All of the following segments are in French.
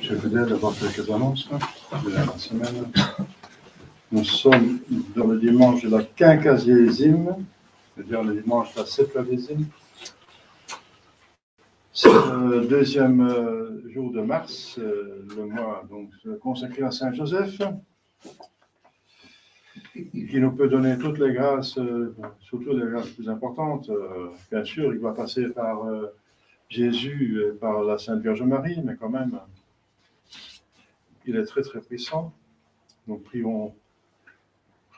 Je voudrais d'avoir quelques annonces de la semaine. Nous sommes dans le dimanche de la quinquagésime, c'est-à-dire le dimanche de la septuagésime. C'est le deuxième jour de mars, le mois donc consacré à Saint Joseph, qui nous peut donner toutes les grâces, surtout les grâces plus importantes. Bien sûr, il va passer par Jésus et par la Sainte Vierge Marie, mais quand même, il est très très puissant. Donc prions,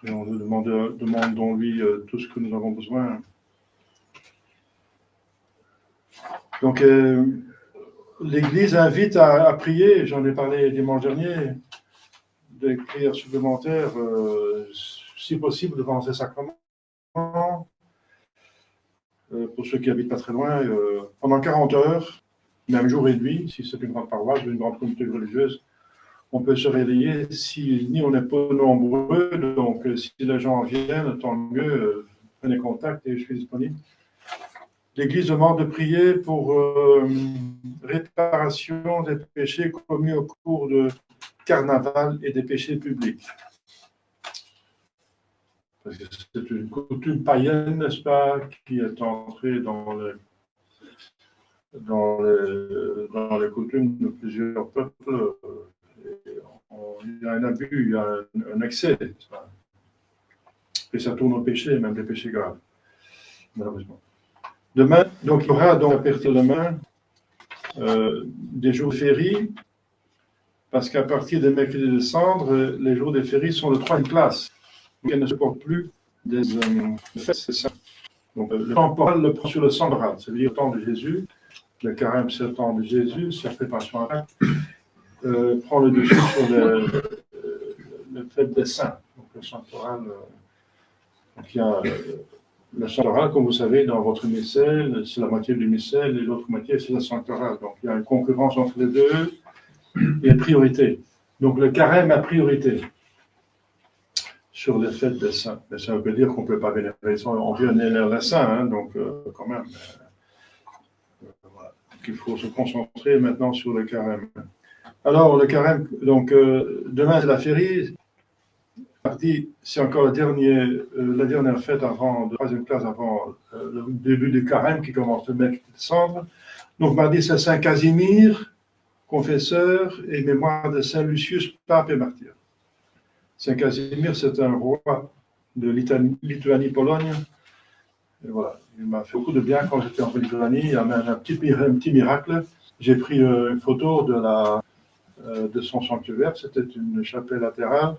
nous demandons-lui tout ce que nous avons besoin. Donc l'Église invite à prier, j'en ai parlé dimanche dernier, des prières supplémentaires, si possible devant ces sacrements, pour ceux qui habitent pas très loin, pendant 40 heures, même jour et nuit, si c'est une grande paroisse ou une grande communauté religieuse, on peut se réveiller. Si ni on n'est pas nombreux, donc si les gens viennent, tant mieux, prenez contact et je suis disponible. L'Église demande de prier pour réparation des péchés commis au cours de carnaval et des péchés publics. Parce que c'est une coutume païenne, n'est-ce pas, qui est entrée dans les coutumes de plusieurs peuples. Il y a un abus, il y a un excès. Et ça tourne au péché, même des péchés graves, malheureusement. Demain, donc, il y aura donc à partir de demain des jours fériés, parce qu'à partir des mercredis de cendre, les jours des fériés sont de troisième classe. Donc, elles ne supportent plus des fêtes, c'est ça. Donc, le temporal le prend sur le central, ça veut dire le temps de Jésus. Le carême, c'est le temps de Jésus, c'est la préparation à prend le dessus sur le fait des saints. Donc, le central, donc il y a le sanctoral, comme vous savez, dans votre missel, c'est la moitié du missel et l'autre moitié, c'est la sanctoral. Donc, il y a une concurrence entre les deux et une priorité. Donc, le carême a priorité sur les fêtes des saints. Mais ça veut pas dire qu'on ne peut pas vénérer ça. On vénère les saints, hein, donc quand même. Voilà. Donc, il faut se concentrer maintenant sur le carême. Alors, le carême, donc, demain, c'est la férie. Mardi, c'est encore la dernière fête avant, de troisième classe avant le début du carême qui commence le mercredi de décembre. Donc, mardi, c'est Saint Casimir, confesseur, et mémoire de Saint Lucius, pape et martyr. Saint Casimir, c'est un roi de Lituanie-Pologne. Et voilà, il m'a fait beaucoup de bien quand j'étais en Lituanie. Il y a même un petit miracle. J'ai pris une photo de son sanctuaire. C'était une chapelle latérale.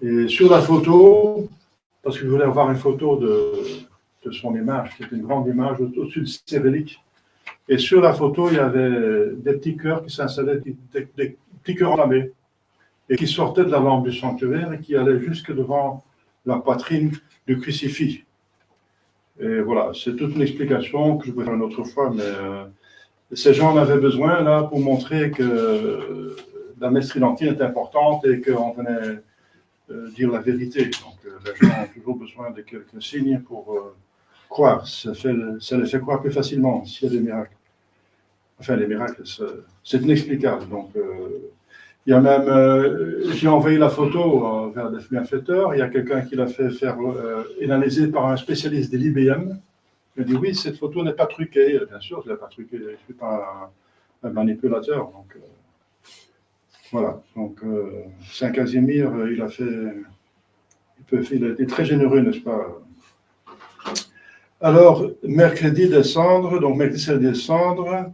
Et sur la photo, parce que je voulais avoir une photo de son image, c'était une grande image au-dessus de ses reliques. Et sur la photo, il y avait des petits cœurs qui s'installaient, des petits cœurs enflammés, et qui sortaient de la lampe du sanctuaire et qui allaient jusque devant la poitrine du crucifix. Et voilà, c'est toute une explication que je vais faire une autre fois, mais ces gens en avaient besoin là pour montrer que la messe tridentine est importante et qu'on venait dire la vérité. Donc, les gens ont toujours besoin de quelques signes pour croire. Ça les fait croire plus facilement s'il y a des miracles. Enfin, les miracles, c'est inexplicable. Donc, il y a même, j'ai envoyé la photo vers les bienfaiteurs. Il y a quelqu'un qui l'a fait faire analyser par un spécialiste de l'IBM. Il a dit oui, cette photo n'est pas truquée. Bien sûr, je ne l'ai pas truquée. Je ne suis pas un manipulateur. Donc, voilà, donc Saint Casimir, il a été très généreux, n'est-ce pas? Alors, mercredi des cendres, donc mercredi c'est des cendres,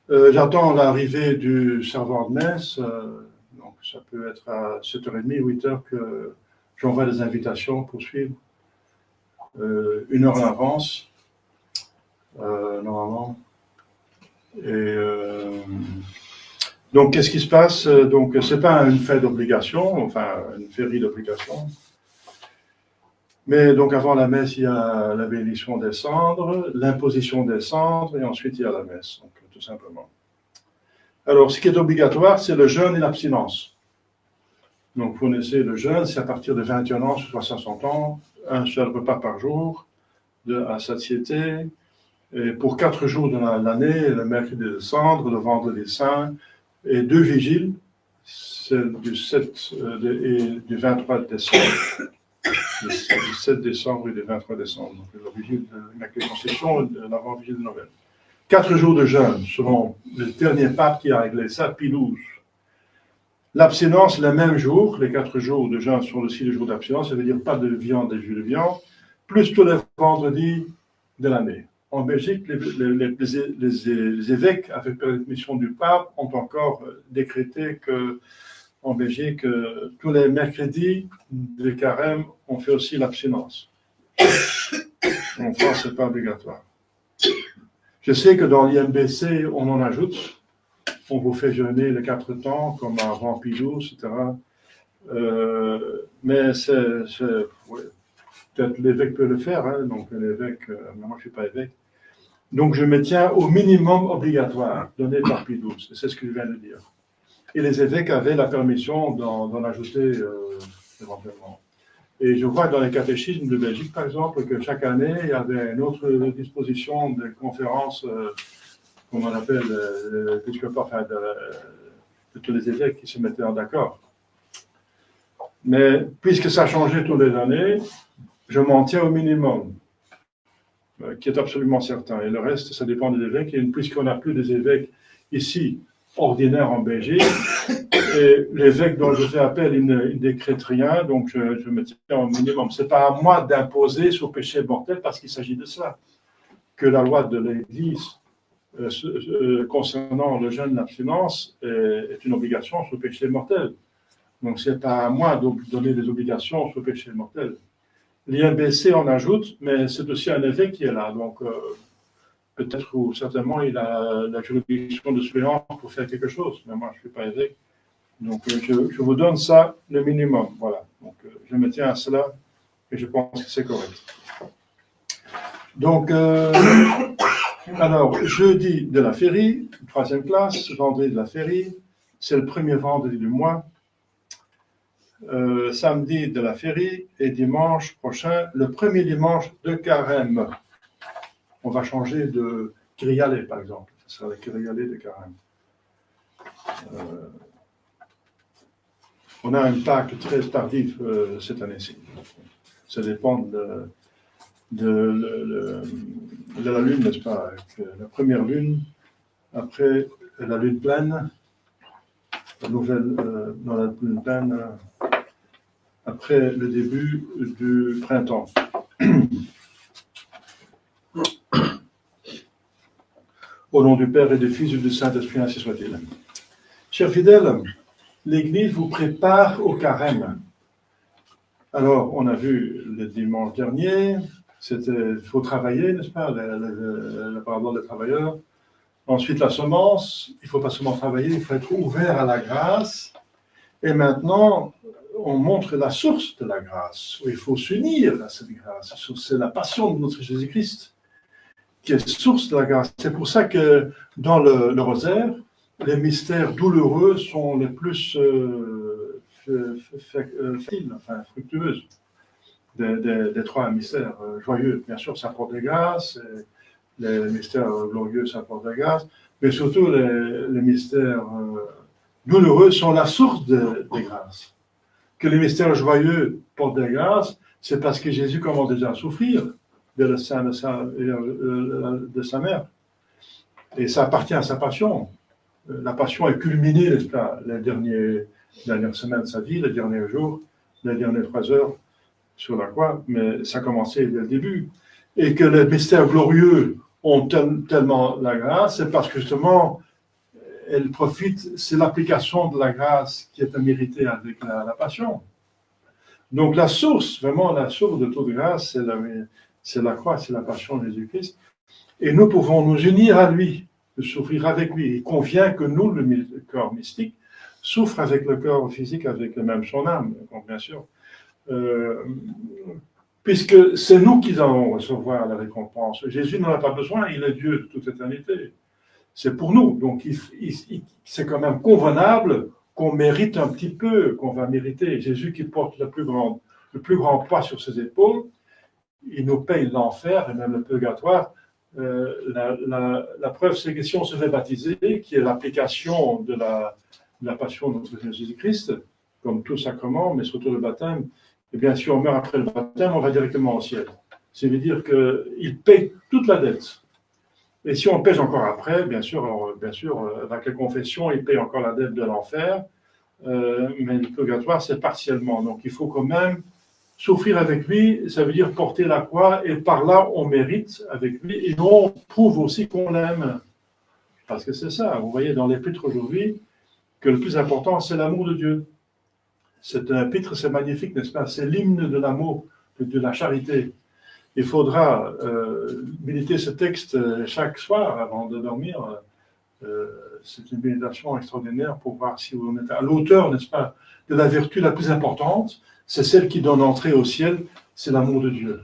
j'attends l'arrivée du serveur de messe, donc ça peut être à 7h30, 8h que j'envoie des invitations pour suivre, 1 heure en avance, normalement, et donc, qu'est-ce qui se passe? Donc, ce n'est pas une fête d'obligation, enfin, une féerie d'obligation. Mais donc, avant la messe, il y a la bénédiction des cendres, l'imposition des cendres, et ensuite, il y a la messe, donc, tout simplement. Alors, ce qui est obligatoire, c'est le jeûne et l'abstinence. Donc, vous connaissez le jeûne, c'est à partir de 21 ans jusqu'à 60 ans, un seul repas par jour, à satiété, et pour 4 jours de l'année, le mercredi de cendre, le vendredi saint, et 2 vigiles, celle du 7 et du 23 décembre, du 7 décembre et du 23 décembre, donc la vigile de l'Immaculée Conception et l'avant-vigile de Noël. 4 jours de jeûne, selon le dernier pape qui a réglé ça, Pie XII. L'abstinence, le même jour, les 4 jours de jeûne sont aussi les jours d'abstinence, ça veut dire pas de viande et jus de viande, plus tous les vendredis de l'année. En Belgique, les évêques, avec permission du pape, ont encore décrété qu'en Belgique, tous les mercredis de carême, on fait aussi l'abstinence. En France, ce n'est pas obligatoire. Je sais que dans l'IMBC, on en ajoute. On vous fait jeûner les 4 temps, comme avant Pie XII, etc. Mais ouais, peut-être l'évêque peut le faire, hein, donc l'évêque, moi je ne suis pas évêque. Donc je me tiens au minimum obligatoire donné par Pie XII, c'est ce que je viens de dire. Et les évêques avaient la permission d'en ajouter éventuellement. Et je vois dans les catéchismes de Belgique, par exemple, que chaque année, il y avait une autre disposition de conférence, comme on appelle, enfin, de tous les évêques qui se mettaient en d'accord. Mais puisque ça a changé toutes les années, je m'en tiens au minimum, qui est absolument certain. Et le reste, ça dépend des évêques. Et puisqu'on n'a plus des évêques ici, ordinaires en Belgique, et l'évêque dont je fais appel, il ne décrète rien, donc je me tiens au minimum. Ce n'est pas à moi d'imposer sur péché mortel, parce qu'il s'agit de ça, que la loi de l'Église concernant le jeûne d'abstinence est une obligation sur péché mortel. Donc ce n'est pas à moi de donner des obligations sur péché mortel. L'IMBC en ajoute, mais c'est aussi un évêque qui est là, donc peut-être ou certainement il a la juridiction de suppléance pour faire quelque chose, mais moi je ne suis pas évêque. Donc, je vous donne ça, le minimum. Voilà. Donc, je me tiens à cela et je pense que c'est correct. Donc, alors, jeudi de la férie, 3e classe, vendredi de la férie, c'est le premier vendredi du mois. Samedi de la férie et dimanche prochain, le premier dimanche de carême. On va changer de Kyrialé, par exemple. Ce sera le Kyrialé de carême. On a un Pâques très tardif cette année-ci. Ça dépend de la lune, n'est-ce pas? La première lune, après la lune pleine, la nouvelle, dans la lune pleine, après le début du printemps. Au nom du Père et du Fils et du Saint-Esprit, ainsi soit-il. Chers fidèles, l'Église vous prépare au carême. Alors, on a vu le dimanche dernier, il faut travailler, n'est-ce pas, la parole des travailleurs. Ensuite, la semence, il ne faut pas seulement travailler, il faut être ouvert à la grâce. Et maintenant, on montre la source de la grâce, où il faut s'unir à cette grâce. C'est la passion de notre Jésus-Christ qui est source de la grâce. C'est pour ça que dans le rosaire, les mystères douloureux sont les plus fructueuses des 3 mystères joyeux. Bien sûr, ça apporte des grâces, les mystères glorieux, ça apporte des grâces, mais surtout les mystères douloureux sont la source des grâces. Que les mystères joyeux portent des grâces, c'est parce que Jésus commence déjà à souffrir de le sein de sa mère. Et ça appartient à sa passion. La passion est culminée, n'est-ce pas, les dernières semaines de sa vie, les derniers jours, les dernières 3 heures sur la croix, mais ça a commencé dès le début. Et que les mystères glorieux ont tellement la grâce, c'est parce que justement, elle profite, c'est l'application de la grâce qui est méritée avec la passion. Donc la source, vraiment la source de toute grâce, c'est la croix, c'est la passion de Jésus-Christ. Et nous pouvons nous unir à lui, de souffrir avec lui. Il convient que nous, le corps mystique, souffre avec le corps physique, avec même son âme, bien sûr. Puisque c'est nous qui allons recevoir la récompense. Jésus n'en a pas besoin, il est Dieu de toute éternité. C'est pour nous. Donc c'est quand même convenable qu'on mérite un petit peu, qu'on va mériter. Jésus qui porte le plus grand poids sur ses épaules, il nous paye l'enfer et même le purgatoire La preuve, c'est que si on se fait baptiser, qui est l'application de la passion de notre Seigneur Jésus-Christ, comme tout sacrement, mais surtout le baptême, eh bien, si on meurt après le baptême, on va directement au ciel. Ça veut dire qu'il paye toute la dette. Et si on pêche encore après, bien sûr, avec la confession, il paye encore la dette de l'enfer, mais le purgatoire, c'est partiellement. Donc, il faut quand même souffrir avec lui, ça veut dire porter la croix, et par là, on mérite avec lui, et on prouve aussi qu'on l'aime. Parce que c'est ça, vous voyez dans l'épître aujourd'hui, que le plus important, c'est l'amour de Dieu. Cet épître, c'est magnifique, n'est-ce pas? C'est l'hymne de l'amour, de la charité. Il faudra méditer ce texte chaque soir avant de dormir. C'est une méditation extraordinaire pour voir si vous êtes à l'auteur, n'est-ce pas, de la vertu la plus importante. C'est celle qui donne entrée au ciel, c'est l'amour de Dieu.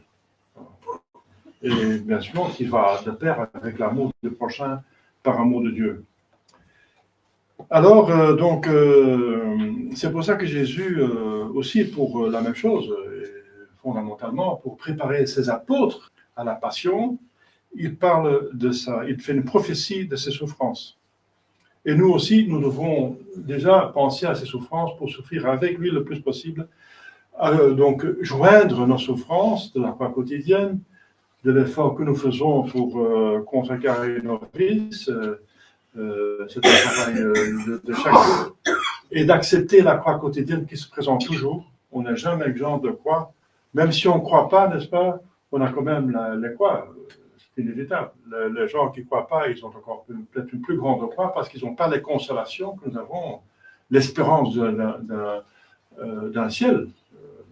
Et bien sûr, qui va de pair avec l'amour du prochain par amour de Dieu. Alors, c'est pour ça que Jésus, aussi pour la même chose, fondamentalement, pour préparer ses apôtres à la passion, il parle de ça, il fait une prophétie de ses souffrances. Et nous aussi, nous devons déjà penser à ses souffrances pour souffrir avec lui le plus possible. Donc, joindre nos souffrances de la croix quotidienne, de l'effort que nous faisons pour contrecarrer nos vices, c'est un travail de chaque jour, et d'accepter la croix quotidienne qui se présente toujours. On n'est jamais exempt de croix. Même si on ne croit pas, n'est-ce pas, on a quand même la croix. C'est inévitable. Les gens qui ne croient pas, ils ont encore peut-être une plus grande croix parce qu'ils n'ont pas les consolations que nous avons, l'espérance d'un ciel.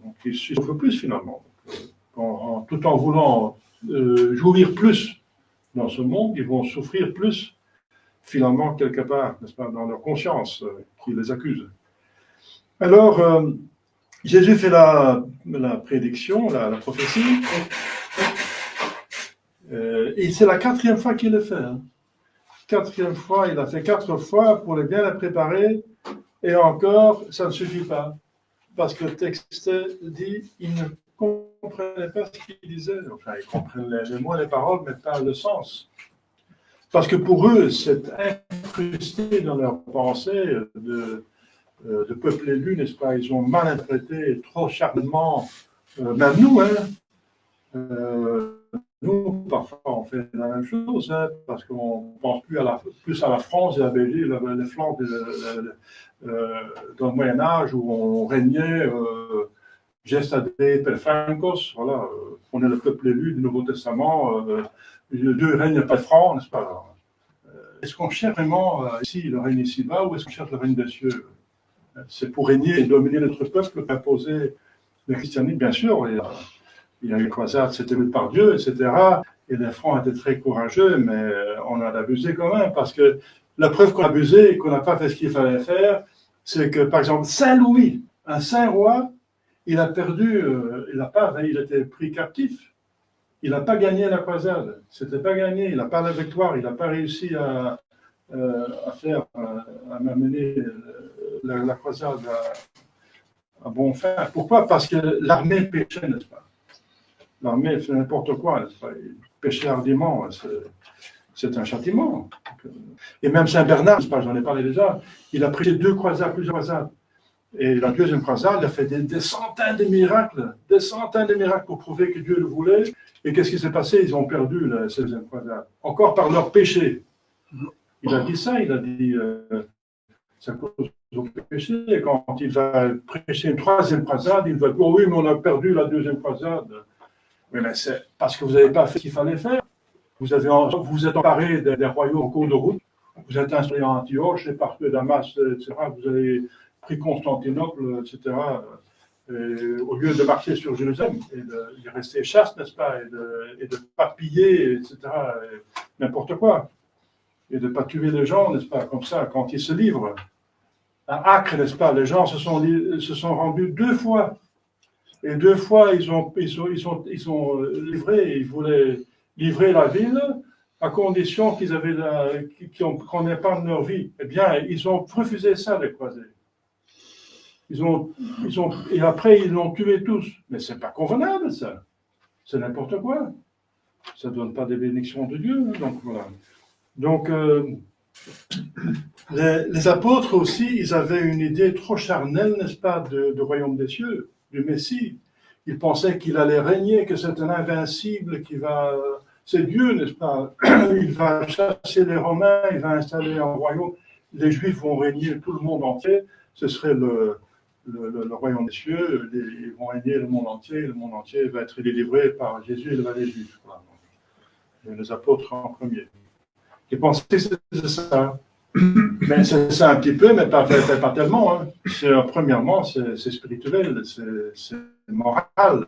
Donc ils souffrent plus finalement. Tout en voulant jouir plus dans ce monde, ils vont souffrir plus finalement quelque part, n'est-ce pas, dans leur conscience qui les accuse. Alors, Jésus fait la prédiction, la prophétie, et c'est la 4e fois qu'il le fait. Hein. 4e fois, il a fait 4 fois pour bien la préparer, et encore, ça ne suffit pas. Parce que le texte dit, ils ne comprenaient pas ce qu'il disait. Enfin, ils comprenaient les mots, les paroles, mais pas le sens. Parce que pour eux, c'est incrusté dans leur pensée de peuple élu, n'est-ce pas? Ils ont mal interprété trop charnellement, même nous, hein. Nous, parfois, on fait la même chose, hein, parce qu'on pense plus à la France et à la Belgique, les flancs dans le Moyen-Âge où on régnait gestade perfectos, voilà, on est le peuple élu du Nouveau Testament, Dieu règne pas franc, n'est-ce pas? Est-ce qu'on cherche vraiment ici le règne ici-bas ou est-ce qu'on cherche le règne des cieux? C'est pour régner et dominer notre peuple, imposer le christianisme, bien sûr. Il y a eu les croisades, c'était vu par Dieu, etc. Et les Francs étaient très courageux, mais on a abusé quand même, parce que la preuve qu'on a abusé et qu'on n'a pas fait ce qu'il fallait faire, c'est que, par exemple, Saint Louis, un saint roi, il a perdu, il a été pris captif. Il n'a pas gagné la croisade. C'était pas gagné. Il n'a pas la victoire. Il n'a pas réussi à m'amener la croisade à bon fin. Pourquoi? Parce que l'armée péchait, n'est-ce pas? L'armée fait n'importe quoi, n'est-ce pas? Pécher hardiment, c'est un châtiment. Et même Saint Bernard, n'est-ce pas? J'en ai parlé déjà, il a prêché 2 croisades, plusieurs croisades. Et la 2e croisade, il a fait des centaines de miracles pour prouver que Dieu le voulait. Et qu'est-ce qui s'est passé? Ils ont perdu la 16e croisade. Encore par leur péché. Il a dit ça, il a dit, c'est à cause de leur péché. Et quand il va prêcher une 3e croisade, il va dire, oh oui, mais on a perdu la 2e croisade. Oui, mais c'est parce que vous n'avez pas fait ce qu'il fallait faire. Vous êtes emparé des royaumes en cours de route. Vous êtes installé à Antioche et partout à Damas, etc. Vous avez pris Constantinople, etc. Et au lieu de marcher sur Jérusalem et de rester chaste, n'est-ce pas, et de pas piller, etc. N'importe quoi. Et de ne pas tuer les gens, n'est-ce pas, comme ça, quand ils se livrent. À Acre, n'est-ce pas, les gens se sont rendus 2 fois. Et 2 fois, ils ont livré, ils voulaient livrer la ville à condition qu'on n'ait pas de leur vie. Eh bien, ils ont refusé ça, les croisés. Et après, ils l'ont tué tous. Mais c'est pas convenable, ça. C'est n'importe quoi. ça ne donne pas des bénédictions de Dieu. Donc, voilà. Donc, les apôtres aussi, ils avaient une idée trop charnelle, n'est-ce pas, du royaume des cieux, du Messie. Ils pensaient qu'il allait régner, que c'est un invincible qui va... C'est Dieu, n'est-ce pas? Il va chasser les Romains, il va installer un royaume. Les Juifs vont régner tout le monde entier. Ce serait le royaume des cieux. Ils vont régner le monde entier va être délivré par Jésus et les Juifs. Voilà. Les apôtres en premier. Ils pensaient que c'était ça. Mais c'est ça un petit peu, mais pas tellement. Hein. Premièrement, c'est spirituel, c'est moral,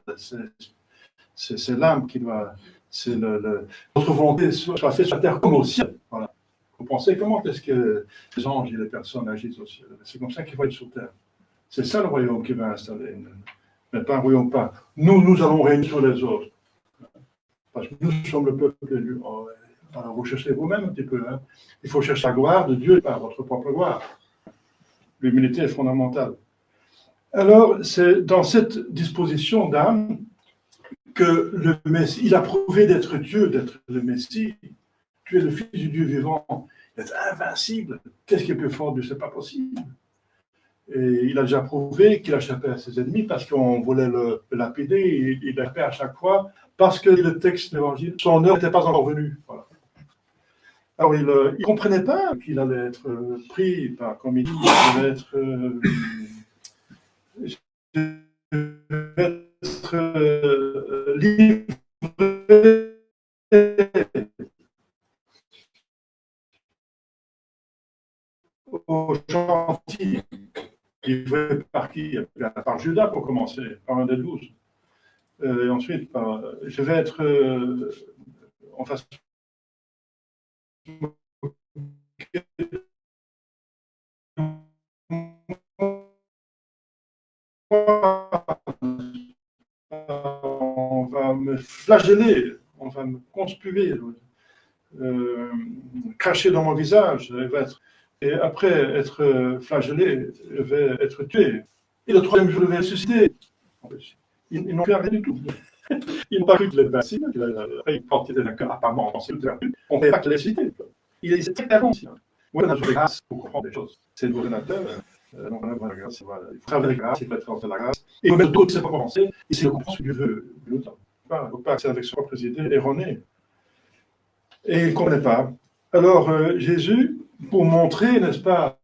c'est l'âme qui doit... C'est notre volonté soit faite sur la terre comme au ciel. Voilà. Vous pensez comment est-ce que les anges et les personnes agissent au ciel? C'est comme ça qu'il faut être sur terre. C'est ça le royaume qui va installer. Mais pas un royaume pas. Nous allons régner sur les autres. Parce que nous sommes le peuple élu. Alors vous cherchez vous-même un petit peu. Hein. Il faut chercher la gloire de Dieu par votre propre gloire. L'humilité est fondamentale. Alors, c'est dans cette disposition d'âme que le Messie, il a prouvé d'être Dieu, d'être le Messie. Tu es le Fils du Dieu vivant. Il est invincible. Qu'est-ce qui est plus fort de Dieu? C'est pas possible. Et il a déjà prouvé qu'il a échappé à ses ennemis parce qu'on voulait le lapider. Il a échappé à chaque fois parce que le texte de l'Évangile, son heure n'était pas encore venue. Voilà. Alors, il ne comprenait pas qu'il allait être pris par, comme il dit, il allait être livré aux gentils. Livré par qui? Par Judas pour commencer, par un des 12. Et ensuite, je vais être en face on va me flageller, on va me conspuer, cracher dans mon visage, et après être flagellé, je vais être tué. Et le troisième jour, je vais ressusciter. Ils n'ont fait rien du tout. Ils n'ont pas cru que les vaccins, ils portaient des accords apparemment avancés, on ne savait pas que les citer. Il est très clair aussi. Oui, on a joué grâce pour comprendre des choses. C'est le gouverneur. Donc, on a la grâce, voilà. Il faut travailler la grâce, il faut être dans la grâce. Et il faut mettre d'autres qui ne savent pas penser, et c'est de comprendre ce que Dieu veut. Il ne faut pas accéder avec ses propres idées erronées. Et il ne comprenait pas. Alors, Jésus, pour montrer, n'est-ce pas,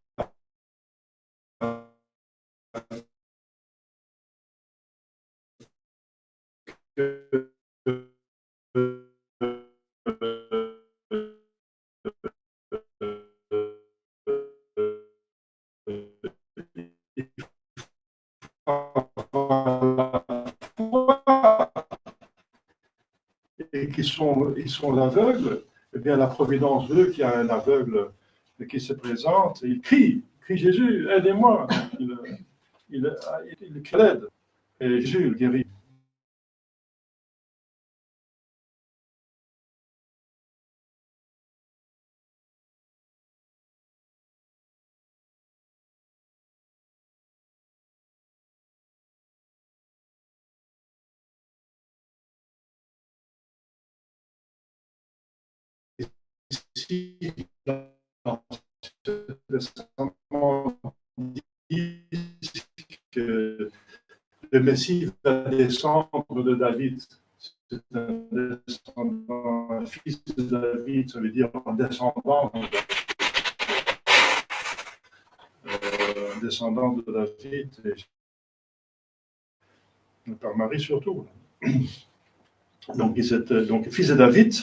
et qu'ils sont aveugles, eh bien la providence veut qu'il y a un aveugle qui se présente, et il crie Jésus, aidez-moi. Il crie l'aide, et Jésus le guérit. Ici, dans ce testament, dit que le Messie va descendre de David. C'est un fils de David, ça veut dire un descendant de David, et par Marie surtout. Donc, fils de David,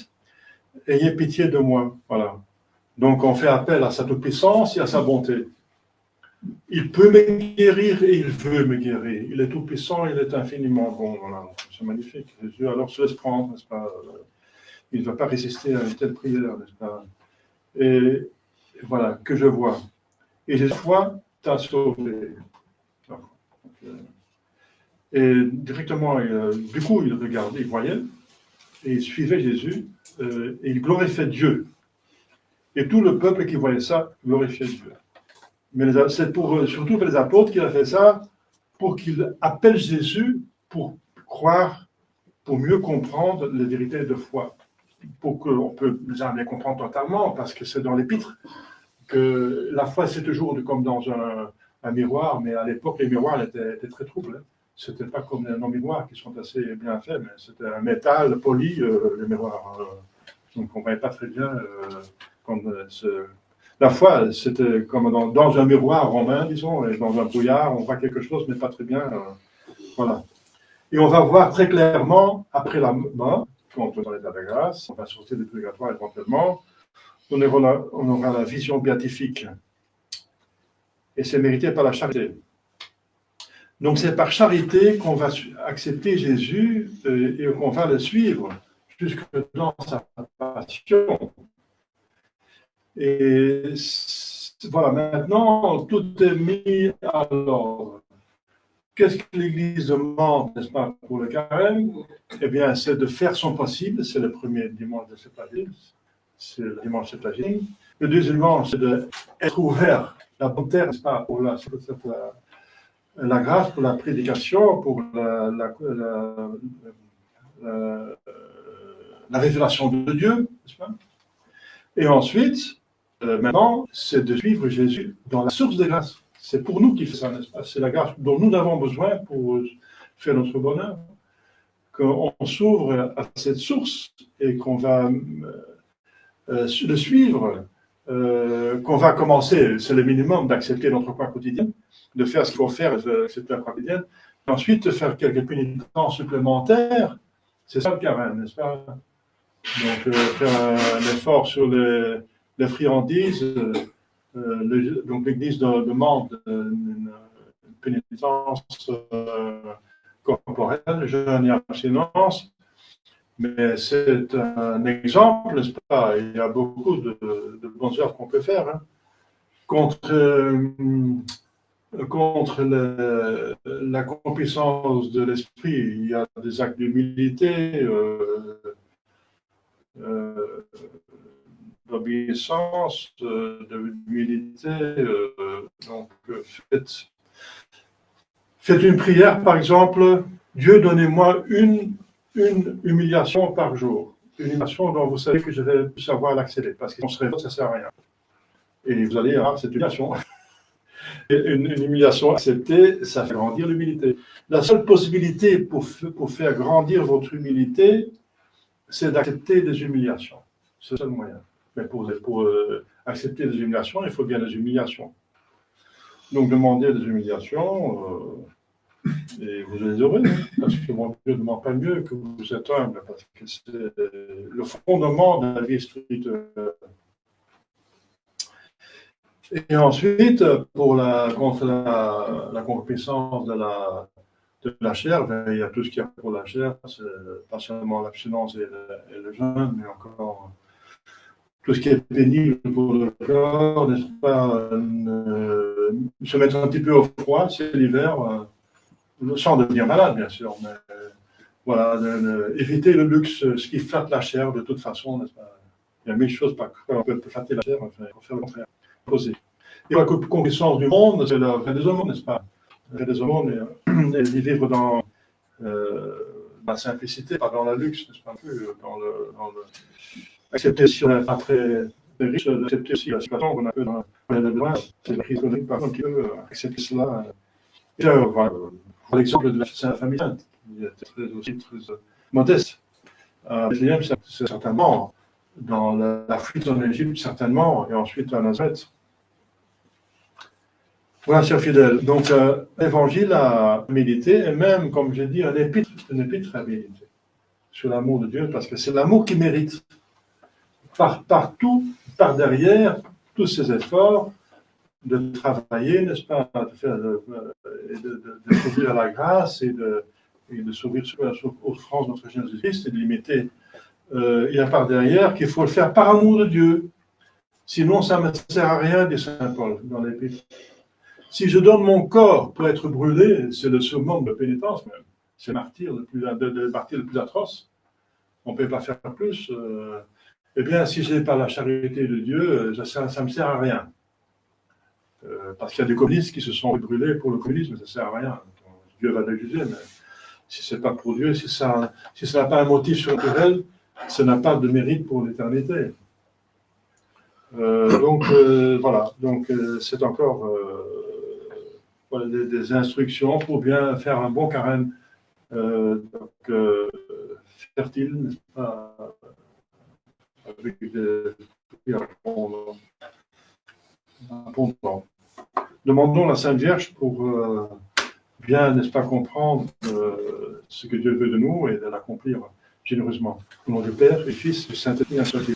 ayez pitié de moi. Voilà. Donc, on fait appel à sa toute-puissance et à sa bonté. Il peut me guérir et il veut me guérir. Il est tout-puissant, il est infiniment bon. Voilà. C'est magnifique. Jésus alors se laisse prendre, n'est-ce pas? Il ne va pas résister à une telle prière, n'est-ce pas? Et voilà, que je vois. Et cette foi t'a sauvé. Et directement, du coup, il regardait, il voyait, et il suivait Jésus, et il glorifiait Dieu. Et tout le peuple qui voyait ça glorifiait Dieu. Mais c'est surtout pour les apôtres qu'il a fait ça, pour qu'ils appellent Jésus, pour croire, pour mieux comprendre les vérités de foi. pour qu'on peut jamais comprendre totalement, parce que c'est dans l'Épître que la foi, c'est toujours comme dans un miroir, mais à l'époque, les miroirs étaient très troubles. Hein. Ce n'était pas comme nos miroirs qui sont assez bien faits, mais c'était un métal poli, les miroirs. Donc on ne voyait pas très bien. La foi, c'était comme dans un miroir romain, disons, et dans un brouillard, on voit quelque chose, mais pas très bien. Voilà. Et on va voir très clairement, après la mort, quand on est dans la grâce, on va sortir du purgatoire éventuellement, on aura la vision béatifique. Et c'est mérité par la charité. Donc c'est par charité qu'on va accepter Jésus et qu'on va le suivre jusque dans sa passion. Et voilà, maintenant, tout est mis à l'ordre. Qu'est-ce que l'Église demande, n'est-ce pas, pour le carême? Eh bien, c'est de faire son possible. C'est le premier dimanche de Septagine. C'est le dimanche de Septagine. Le deuxième dimanche, c'est d'être ouvert, la bonne terre, n'est-ce pas, pour la grâce, pour la prédication, pour la révélation de Dieu, n'est-ce pas? Et ensuite, maintenant, c'est de suivre Jésus dans la source de grâce. C'est pour nous qu'il fait ça, n'est-ce pas? C'est la grâce dont nous avons besoin pour faire notre bonheur. Qu'on s'ouvre à cette source et qu'on va le suivre, qu'on va commencer, c'est le minimum, d'accepter notre croix quotidienne, de faire ce qu'il faut faire, accepter la croix quotidienne, et ensuite de faire quelques pénitences supplémentaires. C'est ça le carême, n'est-ce pas? Donc, faire un effort sur les friandises. Donc, l'Église demande une pénitence corporelle, jeûne et abstinence. Mais c'est un exemple, n'est-ce pas? Il y a beaucoup de bonnes œuvres qu'on peut faire. Hein. Contre la complaisance de l'esprit, il y a des actes d'humilité, d'obéissance, d'humilité. Donc, faites une prière, par exemple, Dieu, donnez-moi une humiliation par jour. Une humiliation dont vous savez que je vais savoir l'accéder, parce qu'on serait ça ne sert à rien. Et vous allez avoir cette humiliation. Une humiliation acceptée, ça fait grandir l'humilité. La seule possibilité pour faire grandir votre humilité, c'est d'accepter des humiliations. C'est le seul moyen. Mais pour accepter des humiliations, il faut bien des humiliations. Donc, demandez des humiliations, et vous êtes heureux, parce que mon Dieu ne demande pas mieux que vous êtes humble, parce que c'est le fondement de la vie spirituelle. Et ensuite, contre la concupiscence de la chair, il y a tout ce qu'il y a pour la chair, c'est pas seulement l'abstinence et le jeûne, mais encore tout ce qui est pénible pour le corps, n'est-ce pas, se mettre un petit peu au froid, c'est l'hiver, sans devenir malade, bien sûr, mais voilà, éviter le luxe, ce qui flatte la chair de toute façon, n'est-ce pas. Il y a mille choses par quoi on peut flatter la chair, enfin, il faut faire le contraire. Poser. Et la conquistance du monde, c'est le raisonnement, n'est-ce pas? Le raisonnement et vivre dans la simplicité, pas dans la luxe, n'est-ce pas? Dans le accepter si on n'est pas très riche, accepter aussi la situation qu'on a peu dans le besoin, c'est la crise économique, par contre, qui peut accepter cela. Et pour l'exemple de la famille sainte, qui est aussi très modeste. Bethléem, c'est certainement dans la fuite en Égypte, certainement, et ensuite à Nazareth. Voilà, chers fidèles. Donc, l'évangile à méditer, et même, comme j'ai dit, un épître à méditer sur l'amour de Dieu, parce que c'est l'amour qui mérite. Partout, par derrière, tous ces efforts de travailler, n'est-ce pas, de s'ouvrir à la grâce et de s'ouvrir aux souffrances de notre Jésus-Christ et de l'imiter. Il y a par derrière qu'il faut le faire par amour de Dieu. Sinon, ça ne me sert à rien, dit saint Paul dans l'Épître. Si je donne mon corps pour être brûlé, c'est le summum de pénitence même. C'est le martyr le plus atroce. On ne peut pas faire plus. Eh bien, si je n'ai pas la charité de Dieu, ça ne me sert à rien. Parce qu'il y a des communistes qui se sont brûlés pour le communisme, ça ne sert à rien. Dieu va le juger, mais si ce n'est pas pour Dieu, si ça n'a pas un motif surnaturel, ça n'a pas de mérite pour l'éternité. Voilà, c'est encore voilà, des instructions pour bien faire un bon carême fertile, n'est-ce pas, avec des abondants. Demandons la Sainte Vierge pour bien, n'est-ce pas, comprendre ce que Dieu veut de nous et de l'accomplir généreusement. Au nom du Père et Fils et Saint-Esprit, ainsi soit-il.